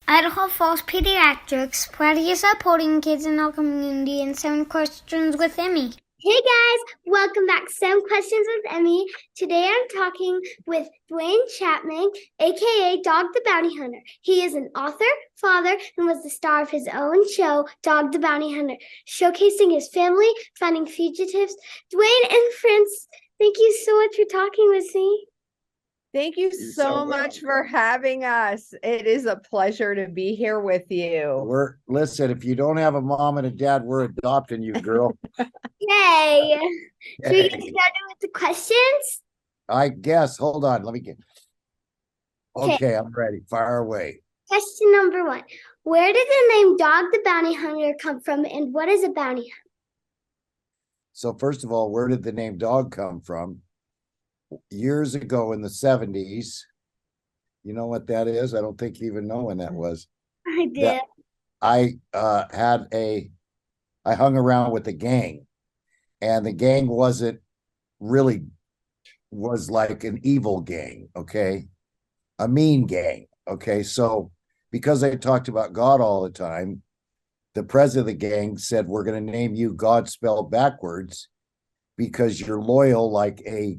Idaho Falls Pediatrics, proudly supporting kids in our community, and 7 questions with Emmy. Hey guys, welcome back to 7 Questions with Emmy. Today I'm talking with Duane Chapman, a.k.a. Dog the Bounty Hunter. He is an author, father, and was the star of his own show, Dog the Bounty Hunter, showcasing his family, finding fugitives. Duane and Francie, thank you so much for talking with me. Thank you so much for having us. It is a pleasure to be here with you. Listen, if you don't have a mom and a dad, we're adopting you, girl. Yay! Should we get started with the questions? I guess. Hold on. Let me get. Okay, I'm ready. Fire away. Question number 1. Where did the name Dog the Bounty Hunter come from, and what is a bounty hunter? So first of all, where did the name dog come from? Years ago in the 70s. You know what that is? I don't think you even know when that was. I did. I hung around with the gang, and the gang was like an evil gang, okay? A mean gang, okay? So because I talked about God all the time, the president of the gang said, we're going to name you God spelled backwards because you're loyal like a,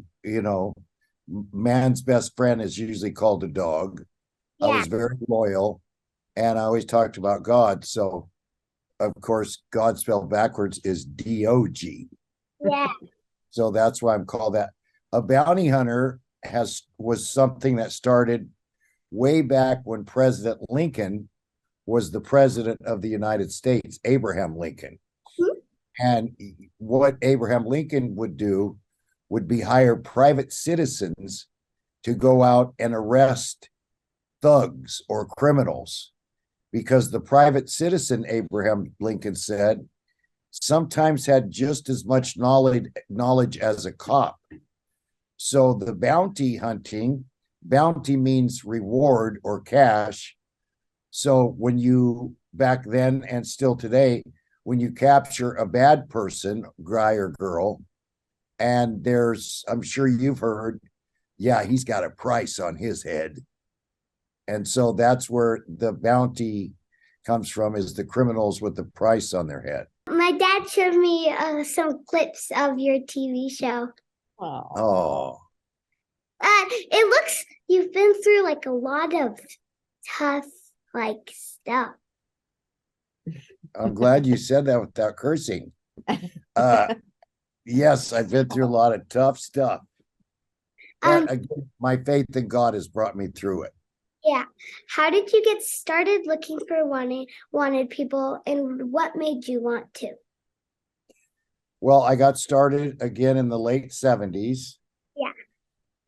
man's best friend is usually called a dog. Yeah. I was very loyal, and I always talked about God. So, of course, God spelled backwards is D-O-G. Yeah. So that's why I'm called that. A bounty hunter was something that started way back when President Lincoln was the president of the United States, Abraham Lincoln. Mm-hmm. And what Abraham Lincoln would do would be hire private citizens to go out and arrest thugs or criminals, because the private citizen, Abraham Lincoln said, sometimes had just as much knowledge as a cop. So the bounty means reward or cash. So when you, back then and still today, when you capture a bad person, guy or girl, and I'm sure you've heard, yeah, he's got a price on his head. And so that's where the bounty comes from, is the criminals with the price on their head. My dad showed me some clips of your TV show. Oh. It looks, you've been through like a lot of tough stuff. I'm glad you said that without cursing. Yes, I've been through a lot of tough stuff. And again, my faith in God has brought me through it. Yeah. How did you get started looking for wanted people, and what made you want to? Well, I got started again in the late 70s. Yeah.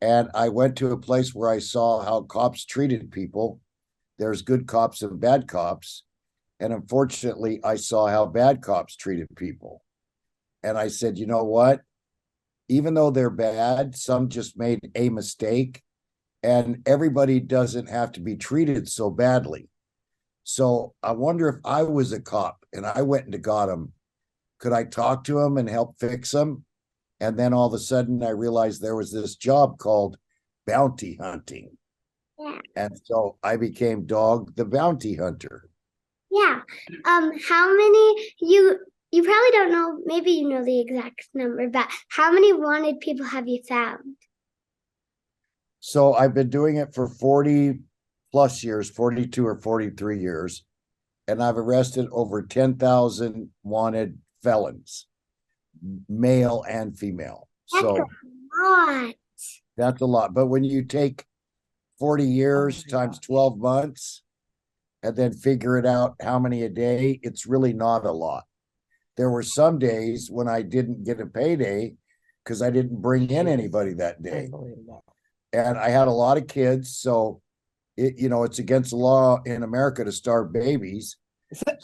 And I went to a place where I saw how cops treated people. There's good cops and bad cops. And unfortunately, I saw how bad cops treated people. And I said, you know what? Even though they're bad, some just made a mistake, and everybody doesn't have to be treated so badly. So I wonder, if I was a cop and I went and got him, could I talk to him and help fix him? And then all of a sudden I realized there was this job called bounty hunting. Yeah. And so I became Dog the Bounty Hunter. Yeah. How many, you probably don't know, maybe you know the exact number, but how many wanted people have you found? So I've been doing it for 40 plus years, 42 or 43 years, and I've arrested over 10,000 wanted felons, male and female. That's a lot. That's a lot. But when you take 40 years times 12 months and then figure it out how many a day, it's really not a lot. There were some days when I didn't get a payday because I didn't bring in anybody that day. And I had a lot of kids, so it's against the law in America to starve babies.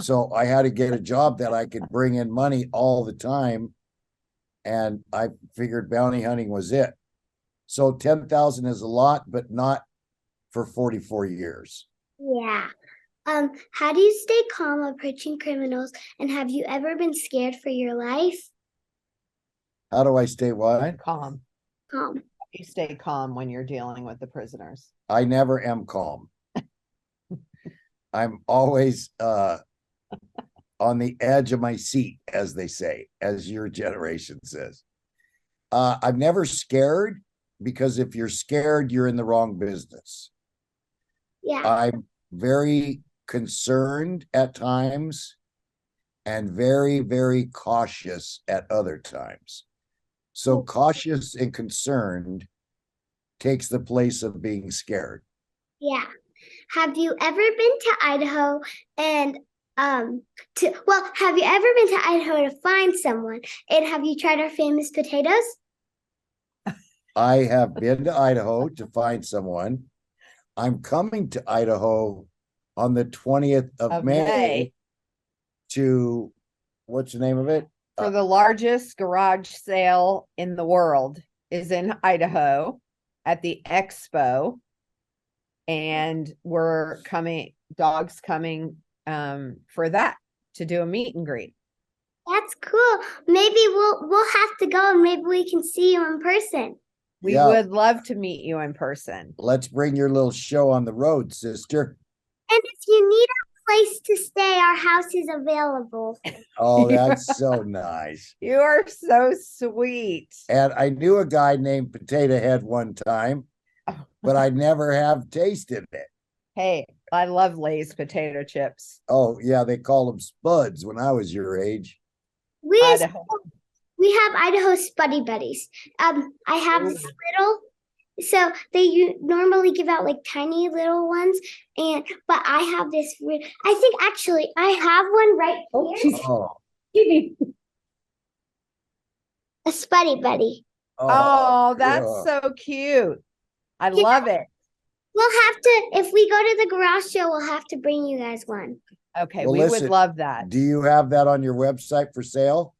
So I had to get a job that I could bring in money all the time, and I figured bounty hunting was it. So 10,000 is a lot, but not for 44 years. Yeah. How do you stay calm approaching criminals, and have you ever been scared for your life? How do I stay what? Calm. Calm. You stay calm when you're dealing with the prisoners. I never am calm. I'm always on the edge of my seat, as they say, as your generation says. I'm never scared, because if you're scared, you're in the wrong business. Yeah. I'm very concerned at times and very, very cautious at other times. So cautious and concerned takes the place of being scared. Yeah. Have you ever been to Idaho and have you ever been to Idaho to find someone? And have you tried our famous potatoes? I have been to Idaho to find someone. I'm coming to Idaho on the 20th of May to, what's the name of it? For the largest garage sale in the world is in Idaho at the expo. And we're coming, Dog's coming for that, to do a meet and greet. That's cool. Maybe we'll have to go and maybe we can see you in person. We Yeah. would love to meet you in person. Let's bring your little show on the road, sister. And if you need a place to stay, our house is available. Oh, that's so nice. You are so sweet. And I knew a guy named Potato Head one time, but I never have tasted it. Hey, I love Lay's potato chips. Oh, yeah, they call them spuds when I was your age. We Idaho. have Idaho Spuddy Buddies. I have this little, so they normally give out like tiny little ones, but I have this. I think actually I have one right here. Oh, A Spuddy Buddy. Oh, that's yeah. so cute. I love it. We'll have to, if we go to the garage show, we'll have to bring you guys one. Okay, Well, we listen, would love that. Do you have that on your website for sale?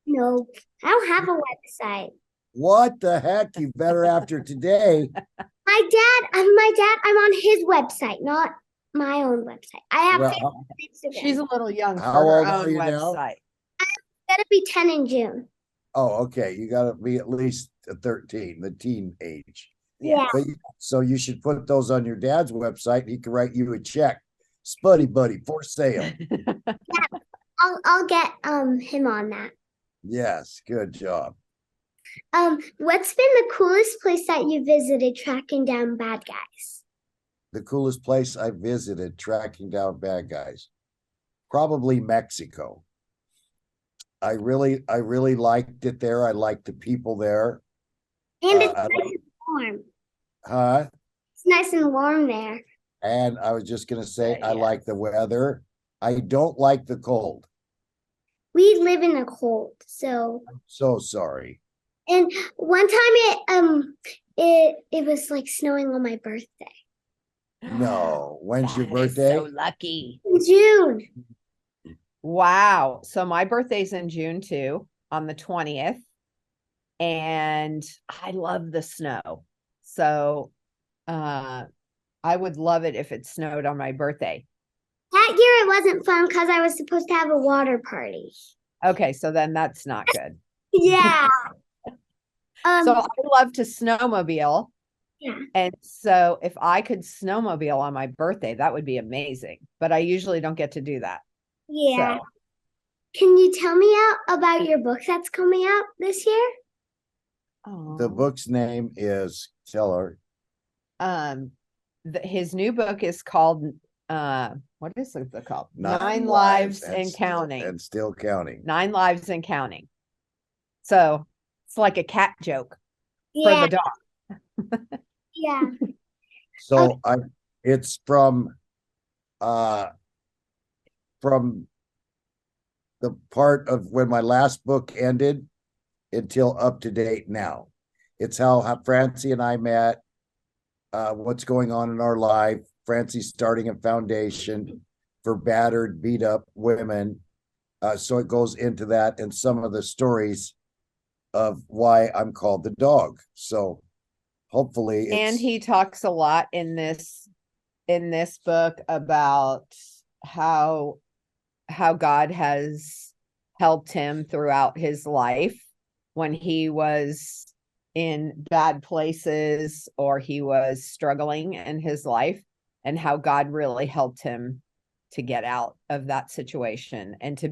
No, I don't have a website. What the heck? You better after today. My dad, I'm on his website, not my own website. I have Well, Facebook and Instagram. She's a little young for How her old are own you now? website. Gotta be 10 in June. Oh, okay. You got to be at least 13, the teen age. Yeah. So you should put those on your dad's website. He can write you a check. Spuddy Buddy for sale. I'll get him on that. Yes, good job. What's been the coolest place that you visited tracking down bad guys? The coolest place I visited tracking down bad guys, probably Mexico. I really liked it there. I liked the people there. And it's nice and warm. Huh? It's nice and warm there. And I was just gonna say, I Yes. like the weather. I don't like the cold. We live in the cold, so. So sorry. And one time it was like snowing on my birthday. No. When's your That is birthday? so lucky. In June. Wow. So my birthday's in June too, on the 20th. And I love the snow. So I would love it if it snowed on my birthday. That year it wasn't fun because I was supposed to have a water party. Okay, so then that's not good. Yeah. So I love to snowmobile. Yeah. And so if I could snowmobile on my birthday, that would be amazing. But I usually don't get to do that. Yeah. So, Can you tell me about your book that's coming out this year? The book's name is, tell her. His new book is called what is it called? Nine Lives and and Still- Counting. And still counting. 9 Lives and Counting. So it's like a cat joke for Yeah. the dog. Yeah. So it's from the part of when my last book ended until up to date now. It's how Francie and I met, what's going on in our life. Francie's starting a foundation for battered, beat up women. So it goes into that and some of the stories of why I'm called the dog. So hopefully And he talks a lot in this book about how God has helped him throughout his life when he was in bad places or he was struggling in his life, and how God really helped him to get out of that situation and to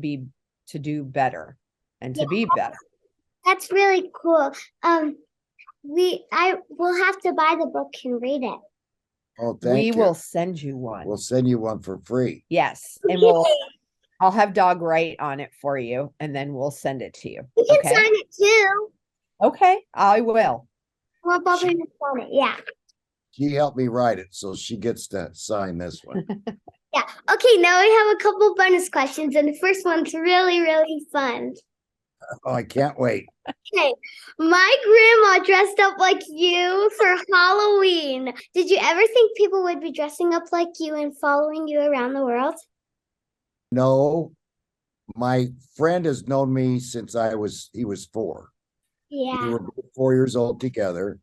do better and to be better. That's really cool. I will have to buy the book and read it. Oh, thank We you. will send you one. We'll send you one for free. Yes. And I'll have Dog write on it for you, and then we'll send it to you. You can Okay? sign it too. Okay, I will. Well, Bobby can sign it. Yeah. She helped me write it, so she gets to sign this one. Yeah. Okay, now we have a couple bonus questions, and the first one's really, really fun. Oh, I can't wait. Okay. My grandma dressed up like you for Halloween. Did you ever think people would be dressing up like you and following you around the world? No, my friend has known me since he was 4. We Yeah. were both 4 years old together.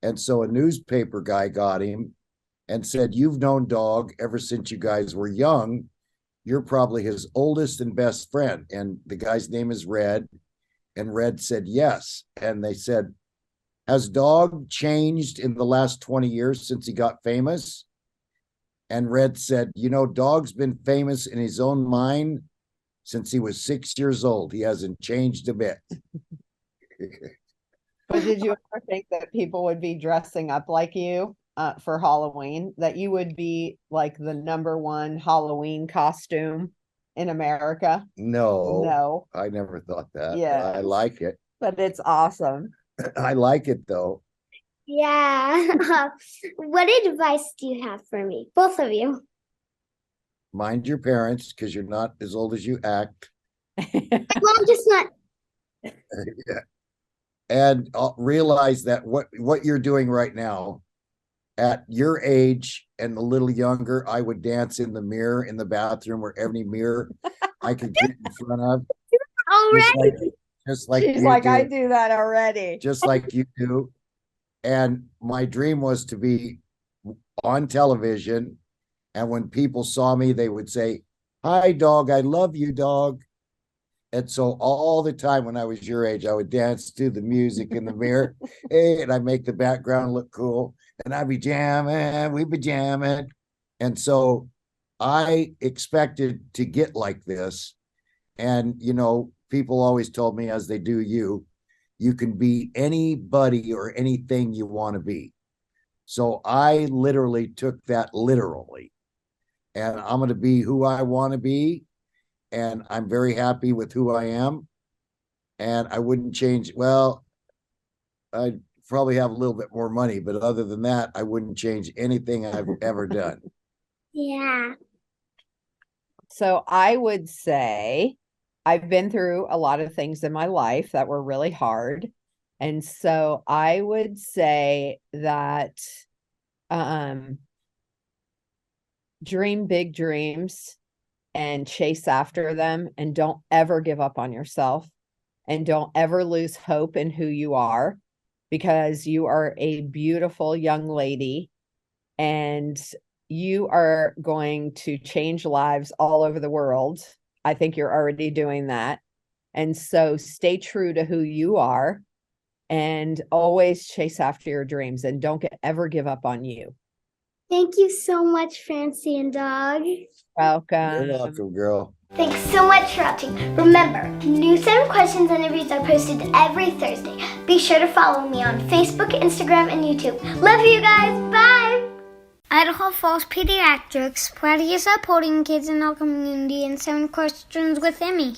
And so a newspaper guy got him and said, "You've known Dog ever since you guys were young. You're probably his oldest and best friend." And the guy's name is Red. And Red said, "Yes." And they said, "Has Dog changed in the last 20 years since he got famous?" And Red said, "Dog's been famous in his own mind since he was 6 years old. He hasn't changed a bit." But did you ever think that people would be dressing up like you for Halloween? That you would be like the #1 Halloween costume in America? No, I never thought that. Yeah, I like it. but it's awesome. I like it though. Yeah. What advice do you have for me? Both of you. Mind your parents, because you're not as old as you act. Well, I'm just not. Yeah. And realize that what you're doing right now, at your age and a little younger, I would dance in the mirror in the bathroom or any mirror I could get in front of. Already. Just like She's you like, do. I do that already. Just like you do. And my dream was to be on television. And when people saw me, they would say, "Hi, Dog. I love you, Dog." And so all the time when I was your age, I would dance to the music in the mirror. Hey, and I'd make the background look cool. And I'd be jamming, we'd be jamming. And so I expected to get like this. And, people always told me, as they do you can be anybody or anything you want to be. So I literally took that literally. And I'm going to be who I want to be. And I'm very happy with who I am. And I wouldn't change. Well, I'd probably have a little bit more money, but other than that, I wouldn't change anything I've ever done. Yeah. So I would say I've been through a lot of things in my life that were really hard. And so I would say that dream big dreams and chase after them, and don't ever give up on yourself, and don't ever lose hope in who you are, because you are a beautiful young lady and you are going to change lives all over the world. I think you're already doing that. And so stay true to who you are and always chase after your dreams, and don't ever give up on you. Thank you so much, Francie and Dog. Welcome. You're welcome, girl. Thanks so much for watching. Remember, new 7 questions and interviews are posted every Thursday. Be sure to follow me on Facebook, Instagram, and YouTube. Love you guys. Bye. Idaho Falls Pediatrics, proudly supporting kids in our community, and 7 questions with Emmy.